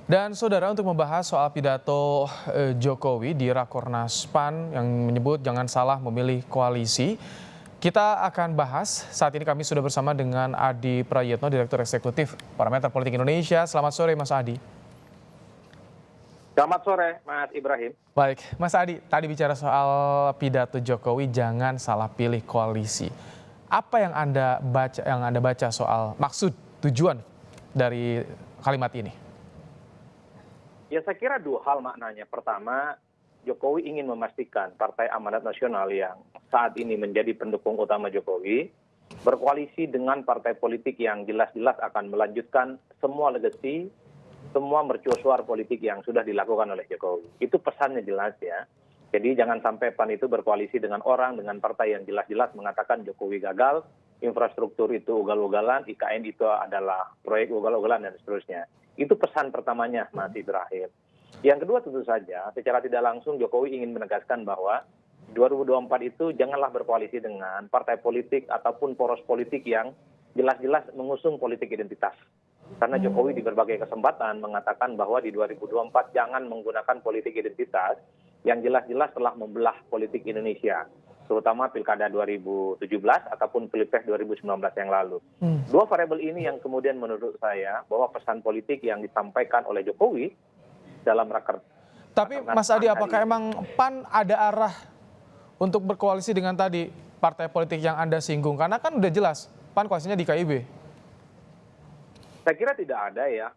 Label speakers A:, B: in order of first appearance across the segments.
A: Dan saudara, untuk membahas soal pidato Jokowi di Rakornas PAN yang menyebut jangan salah memilih koalisi, kita akan bahas. Saat ini kami sudah bersama dengan Adi Prayitno, Direktur Eksekutif Parameter Politik Indonesia. Selamat sore Mas Adi.
B: Selamat sore Mas Ibrahim.
A: Baik, Mas Adi, tadi bicara soal pidato Jokowi jangan salah pilih koalisi. Apa yang Anda baca soal maksud tujuan dari kalimat ini?
B: Ya, saya kira dua hal maknanya. Pertama, Jokowi ingin memastikan Partai Amanat Nasional yang saat ini menjadi pendukung utama Jokowi berkoalisi dengan partai politik yang jelas-jelas akan melanjutkan semua legasi, semua mercusuar politik yang sudah dilakukan oleh Jokowi. Itu pesannya jelas ya. Jadi jangan sampai PAN itu berkoalisi dengan orang, dengan partai yang jelas-jelas mengatakan Jokowi gagal, infrastruktur itu ugal-ugalan, IKN itu adalah proyek ugal-ugalan dan seterusnya. Itu pesan pertamanya, Mas Ibrahim. Yang kedua tentu saja, secara tidak langsung Jokowi ingin menegaskan bahwa 2024 itu janganlah berkoalisi dengan partai politik ataupun poros politik yang jelas-jelas mengusung politik identitas. Karena Jokowi di berbagai kesempatan mengatakan bahwa di 2024 jangan menggunakan politik identitas yang jelas-jelas telah membelah politik Indonesia, terutama Pilkada 2017 ataupun Pilpres 2019 yang lalu. Dua variabel ini yang kemudian menurut saya bahwa pesan politik yang disampaikan oleh Jokowi dalam raker.
A: Tapi Mas Adi, apakah emang PAN ada arah untuk berkoalisi dengan tadi partai politik yang Anda singgung? Karena kan udah jelas PAN koalisinya di KIB.
B: Saya kira tidak ada ya.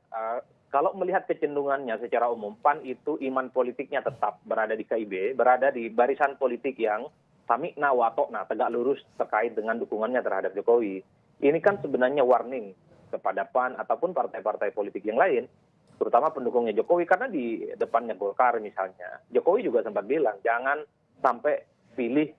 B: Kalau melihat kecenderungannya secara umum, PAN itu iman politiknya tetap berada di KIB, berada di barisan politik yang samikna watokna, tegak lurus terkait dengan dukungannya terhadap Jokowi. Ini kan sebenarnya warning kepada PAN ataupun partai-partai politik yang lain, terutama pendukungnya Jokowi, karena di depannya Golkar misalnya, Jokowi juga sempat bilang jangan sampai pilih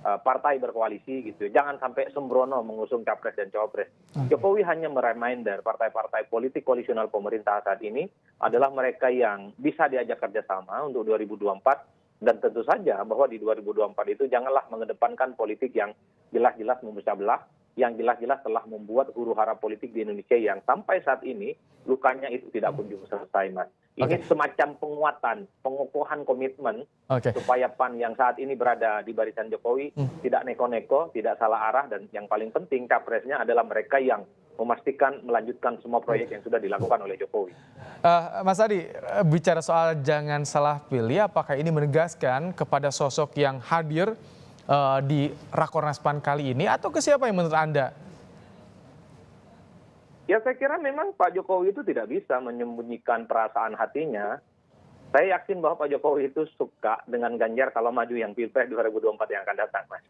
B: partai berkoalisi gitu, jangan sampai sembrono mengusung capres dan cawapres. Jokowi hanya mereminder partai-partai politik koalisional pemerintah saat ini adalah mereka yang bisa diajak kerjasama untuk 2024. Dan tentu saja bahwa di 2024 itu janganlah mengedepankan politik yang jelas-jelas memecah belah, yang jelas-jelas telah membuat huru-hara politik di Indonesia yang sampai saat ini lukanya itu tidak kunjung selesai, Mas. Ini semacam penguatan, pengukuhan komitmen supaya PAN yang saat ini berada di barisan Jokowi tidak neko-neko, tidak salah arah, dan yang paling penting capresnya adalah mereka yang memastikan melanjutkan semua proyek yang sudah dilakukan oleh Jokowi.
A: Mas Adi, bicara soal jangan salah pilih, apakah ini menegaskan kepada sosok yang hadir di Rakornas PAN kali ini atau ke siapa yang menurut Anda?
B: Ya, saya kira memang Pak Jokowi itu tidak bisa menyembunyikan perasaan hatinya. Saya yakin bahwa Pak Jokowi itu suka dengan Ganjar kalau maju yang Pilpres 2024 yang akan datang, Mas.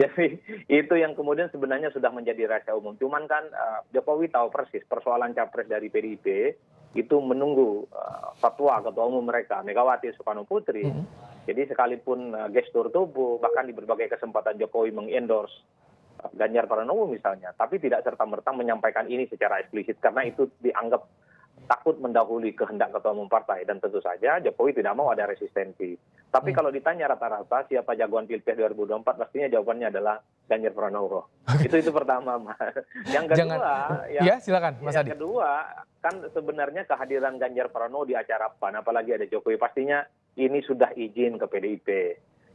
B: Jadi itu yang kemudian sebenarnya sudah menjadi rahasia umum. Cuman kan Jokowi tahu persis persoalan capres dari PDIP itu menunggu fatwa ketua umum mereka, Megawati Soekarno Putri. Jadi sekalipun gestur tubuh, bahkan di berbagai kesempatan Jokowi mengendorse Ganjar Pranowo misalnya, tapi tidak serta-merta menyampaikan ini secara eksplisit karena itu dianggap takut mendahului kehendak ketua umum partai, dan tentu saja Jokowi tidak mau ada resistensi. Tapi kalau ditanya rata-rata siapa jagoan Pilpres 2024, pastinya jawabannya adalah Ganjar Pranowo. Itu pertama, Mas. Yang kedua,
A: ya silakan Mas Adi.
B: Yang kedua, kan sebenarnya kehadiran Ganjar Pranowo di acara PAN, apalagi ada Jokowi, pastinya ini sudah izin ke PDIP.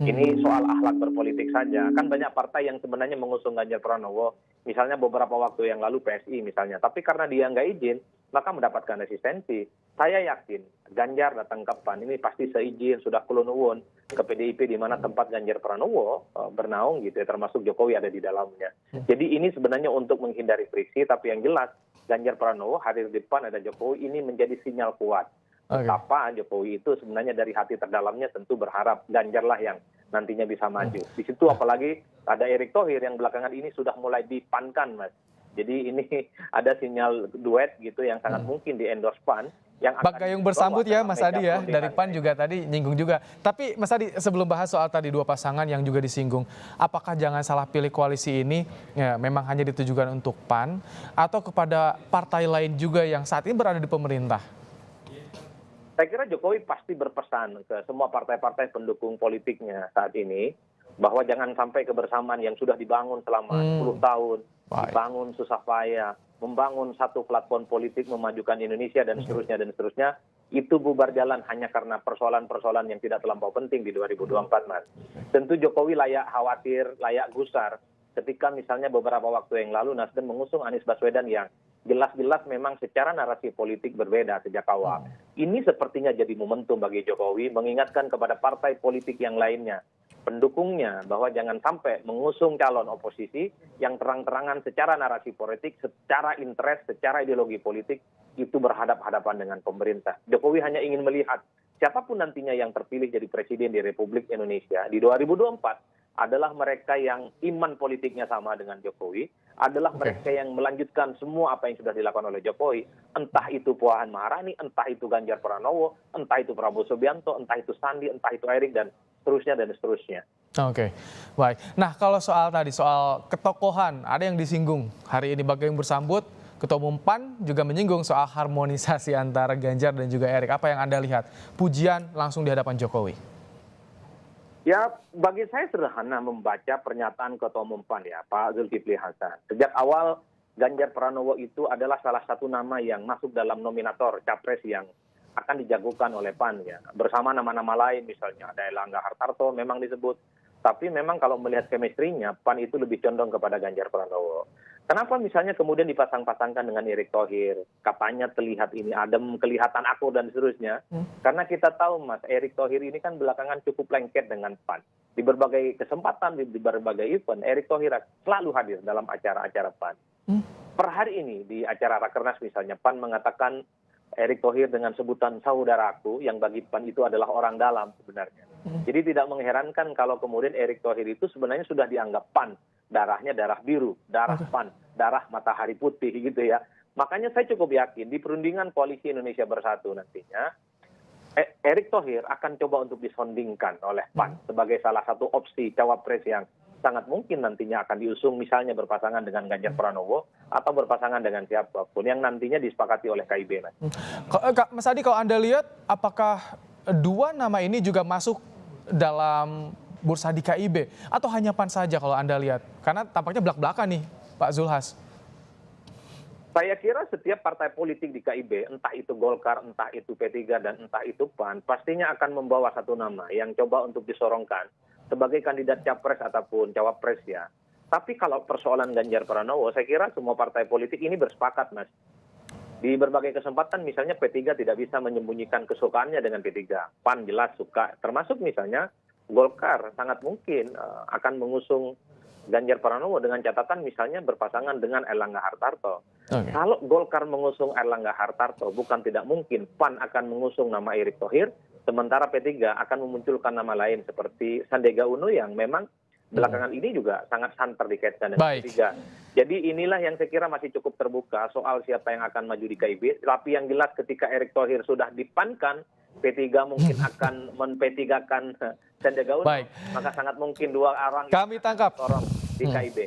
B: Ini soal akhlak berpolitik saja. Kan banyak partai yang sebenarnya mengusung Ganjar Pranowo, misalnya beberapa waktu yang lalu PSI misalnya. Tapi karena dia nggak izin, maka mendapatkan resistensi. Saya yakin Ganjar datang ke PAN ini pasti seizin, sudah kulon ke PDIP di mana tempat Ganjar Pranowo bernaung gitu ya, termasuk Jokowi ada di dalamnya. Jadi ini sebenarnya untuk menghindari friksi, tapi yang jelas Ganjar Pranowo hadir di PAN ada Jokowi ini menjadi sinyal kuat. Betapa Jokowi itu sebenarnya dari hati terdalamnya tentu berharap Ganjarlah yang nantinya bisa maju. Di situ apalagi ada Erick Thohir yang belakangan ini sudah mulai dipankan, Mas. Jadi ini ada sinyal duet gitu yang sangat mungkin di endorse PAN.
A: Bak Gayung bersambut ya Mas Adi ya, dari PAN juga tadi nyinggung juga. Tapi Mas Adi, sebelum bahas soal tadi dua pasangan yang juga disinggung, apakah jangan salah pilih koalisi ini ya, memang hanya ditujukan untuk PAN atau kepada partai lain juga yang saat ini berada di pemerintah?
B: Saya kira Jokowi pasti berpesan ke semua partai-partai pendukung politiknya saat ini bahwa jangan sampai kebersamaan yang sudah dibangun selama 10 tahun, dibangun susah payah, membangun satu platform politik, memajukan Indonesia dan seterusnya, itu bubar jalan hanya karena persoalan-persoalan yang tidak terlampau penting di 2024, Mas. Tentu Jokowi layak khawatir, layak gusar ketika misalnya beberapa waktu yang lalu Nasdem mengusung Anies Baswedan yang jelas-jelas memang secara narasi politik berbeda sejak awal. Ini sepertinya jadi momentum bagi Jokowi mengingatkan kepada partai politik yang lainnya, pendukungnya, bahwa jangan sampai mengusung calon oposisi yang terang-terangan secara narasi politik, secara interest, secara ideologi politik, itu berhadap-hadapan dengan pemerintah. Jokowi hanya ingin melihat siapapun nantinya yang terpilih jadi presiden di Republik Indonesia di 2024 adalah mereka yang iman politiknya sama dengan Jokowi, adalah mereka yang melanjutkan semua apa yang sudah dilakukan oleh Jokowi, entah itu Puan Maharani, entah itu Ganjar Pranowo, entah itu Prabowo Subianto, entah itu Sandi, entah itu Erik, dan seterusnya dan seterusnya.
A: Oke, baik. Nah, kalau soal ketokohan, ada yang disinggung hari ini bagi yang bersambut, Ketua Umum PAN juga menyinggung soal harmonisasi antara Ganjar dan juga Erik. Apa yang Anda lihat? Pujian langsung di hadapan Jokowi.
B: Ya, bagi saya sederhana membaca pernyataan Ketua Umum PAN ya, Pak Zulkifli Hasan. Sejak awal Ganjar Pranowo itu adalah salah satu nama yang masuk dalam nominator capres yang akan dijagokan oleh PAN ya. Bersama nama-nama lain misalnya ada Erlangga Hartarto memang disebut. Tapi memang kalau melihat chemistry-nya PAN itu lebih condong kepada Ganjar Pranowo. Kenapa misalnya kemudian dipasang-pasangkan dengan Erick Thohir? Katanya terlihat ini adem, kelihatan akur dan seterusnya. Karena kita tahu Mas, Erick Thohir ini kan belakangan cukup lengket dengan PAN. Di berbagai kesempatan, di berbagai event, Erick Thohir selalu hadir dalam acara-acara PAN. Per hari ini di acara Rakernas misalnya, PAN mengatakan Erick Thohir dengan sebutan saudaraku yang bagi PAN itu adalah orang dalam sebenarnya. Jadi tidak mengherankan kalau kemudian Erick Thohir itu sebenarnya sudah dianggap PAN. Darahnya darah biru, darah PAN, darah matahari putih gitu ya. Makanya saya cukup yakin di perundingan Koalisi Indonesia Bersatu nantinya, Erick Thohir akan coba untuk disondingkan oleh PAN sebagai salah satu opsi cawapres yang sangat mungkin nantinya akan diusung misalnya berpasangan dengan Ganjar Pranowo atau berpasangan dengan siapapun yang nantinya disepakati oleh KIB.
A: Mas Adi, kalau Anda lihat apakah dua nama ini juga masuk dalam bursa di KIB atau hanya PAN saja kalau Anda lihat? Karena tampaknya belak-belakan nih Pak Zulhas.
B: Saya kira setiap partai politik di KIB, entah itu Golkar, entah itu P3, dan entah itu PAN, pastinya akan membawa satu nama yang coba untuk disorongkan sebagai kandidat capres ataupun cawapres ya. Tapi kalau persoalan Ganjar Pranowo, saya kira semua partai politik ini bersepakat, Mas. Di berbagai kesempatan misalnya P3 tidak bisa menyembunyikan kesukaannya dengan P3. PAN jelas suka, termasuk misalnya Golkar sangat mungkin akan mengusung Ganjar Pranowo dengan catatan misalnya berpasangan dengan Erlangga Hartarto. Kalau Golkar mengusung Erlangga Hartarto, bukan tidak mungkin PAN akan mengusung nama Erick Thohir, sementara P3 akan memunculkan nama lain seperti Sandiaga Uno yang memang belakangan ini juga sangat santer dikaitkan dengan P3. Jadi inilah yang saya kira masih cukup terbuka soal siapa yang akan maju di KIB. Tapi yang jelas ketika Erick Thohir sudah dipankan, P3 mungkin akan men-P3-kan Sandiaga Uno, maka sangat mungkin dua orang
A: kami tangkap
B: orang di KIB.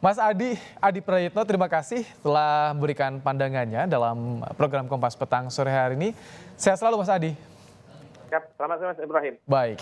A: Mas Adi Prayitno, terima kasih telah memberikan pandangannya dalam program Kompas Petang sore hari ini. Sehat selalu Mas Adi.
B: Selamat sore Mas Ibrahim.
A: Baik.